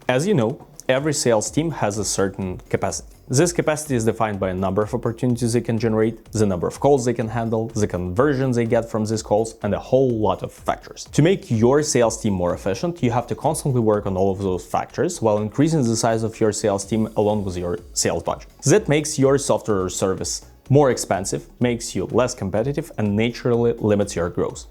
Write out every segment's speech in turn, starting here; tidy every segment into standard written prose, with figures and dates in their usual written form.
As you know, every sales team has a certain capacity. This capacity is defined by a number of opportunities they can generate, the number of calls they can handle, the conversions they get from these calls, and a whole lot of factors. To make your sales team more efficient, you have to constantly work on all of those factors while increasing the size of your sales team along with your sales budget. That makes your software or service more expensive, makes you less competitive, and naturally limits your growth.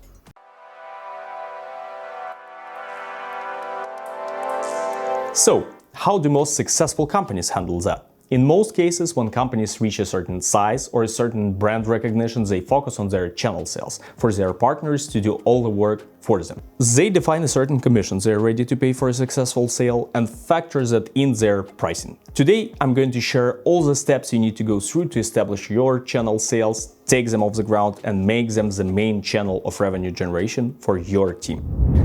So, how do most successful companies handle that? In most cases, when companies reach a certain size or a certain brand recognition, they focus on their channel sales for their partners to do all the work for them. They define a certain commission they are ready to pay for a successful sale and factor that in their pricing. Today, I'm going to share all the steps you need to go through to establish your channel sales, take them off the ground, and make them the main channel of revenue generation for your team.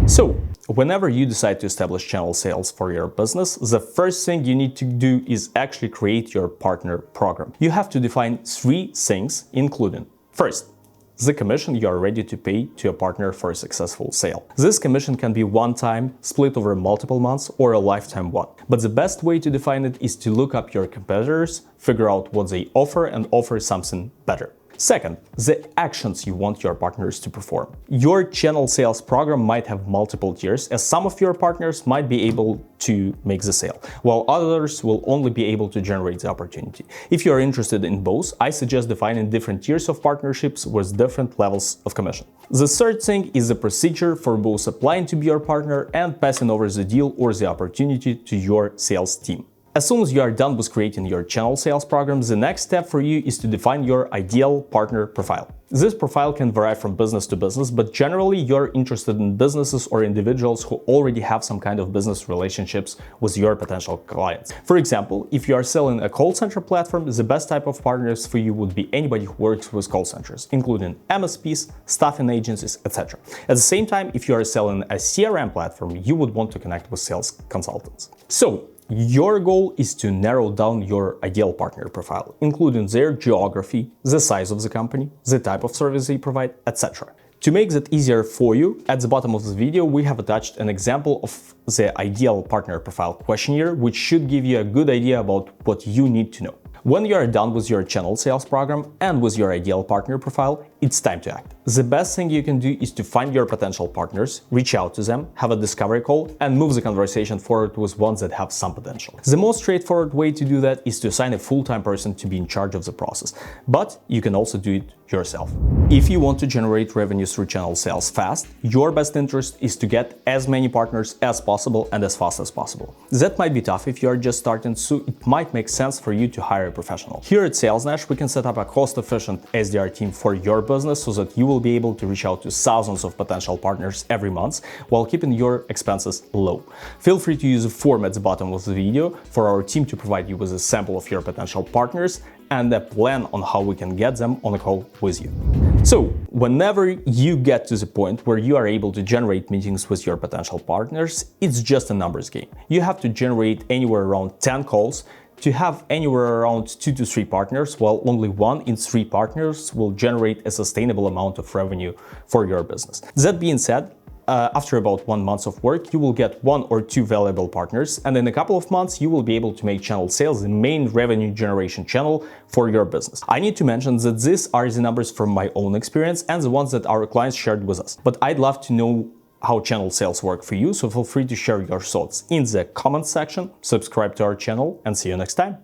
So, whenever you decide to establish channel sales for your business, the first thing you need to do is actually create your partner program. You have to define 3 things, including: first, the commission you are ready to pay to a partner for a successful sale. This commission can be one-time, split over multiple months, or a lifetime one. But the best way to define it is to look up your competitors, figure out what they offer, and offer something better. Second, the actions you want your partners to perform. Your channel sales program might have multiple tiers, as some of your partners might be able to make the sale, while others will only be able to generate the opportunity. If you are interested in both, I suggest defining different tiers of partnerships with different levels of commission. The third thing is the procedure for both applying to be your partner and passing over the deal or the opportunity to your sales team. As soon as you are done with creating your channel sales program, the next step for you is to define your ideal partner profile. This profile can vary from business to business, but generally you're interested in businesses or individuals who already have some kind of business relationships with your potential clients. For example, if you are selling a call center platform, the best type of partners for you would be anybody who works with call centers, including MSPs, staffing agencies, etc. At the same time, if you are selling a CRM platform, you would want to connect with sales consultants. So, your goal is to narrow down your ideal partner profile, including their geography, the size of the company, the type of service they provide, etc. To make that easier for you, at the bottom of the video we have attached an example of the ideal partner profile questionnaire, which should give you a good idea about what you need to know. When you are done with your channel sales program and with your ideal partner profile, it's time to act. The best thing you can do is to find your potential partners, reach out to them, have a discovery call, and move the conversation forward with ones that have some potential. The most straightforward way to do that is to assign a full-time person to be in charge of the process, but you can also do it yourself. If you want to generate revenue through channel sales fast, your best interest is to get as many partners as possible and as fast as possible. That might be tough if you are just starting, so it might make sense for you to hire a professional. Here at SalesNash, we can set up a cost-efficient SDR team for your business so that you will be able to reach out to thousands of potential partners every month while keeping your expenses low. Feel free to use the form at the bottom of the video for our team to provide you with a sample of your potential partners and a plan on how we can get them on a call with you. So, whenever you get to the point where you are able to generate meetings with your potential partners, it's just a numbers game. You have to generate anywhere around 10 calls to have anywhere around 2 to 3 partners, while only 1 in 3 partners will generate a sustainable amount of revenue for your business. That being said, after about 1 month of work, you will get 1 or 2 valuable partners, and in a couple of months, you will be able to make channel sales the main revenue generation channel for your business. I need to mention that these are the numbers from my own experience and the ones that our clients shared with us. But I'd love to know how channel sales work for you, so feel free to share your thoughts in the comments section, subscribe to our channel, and see you next time.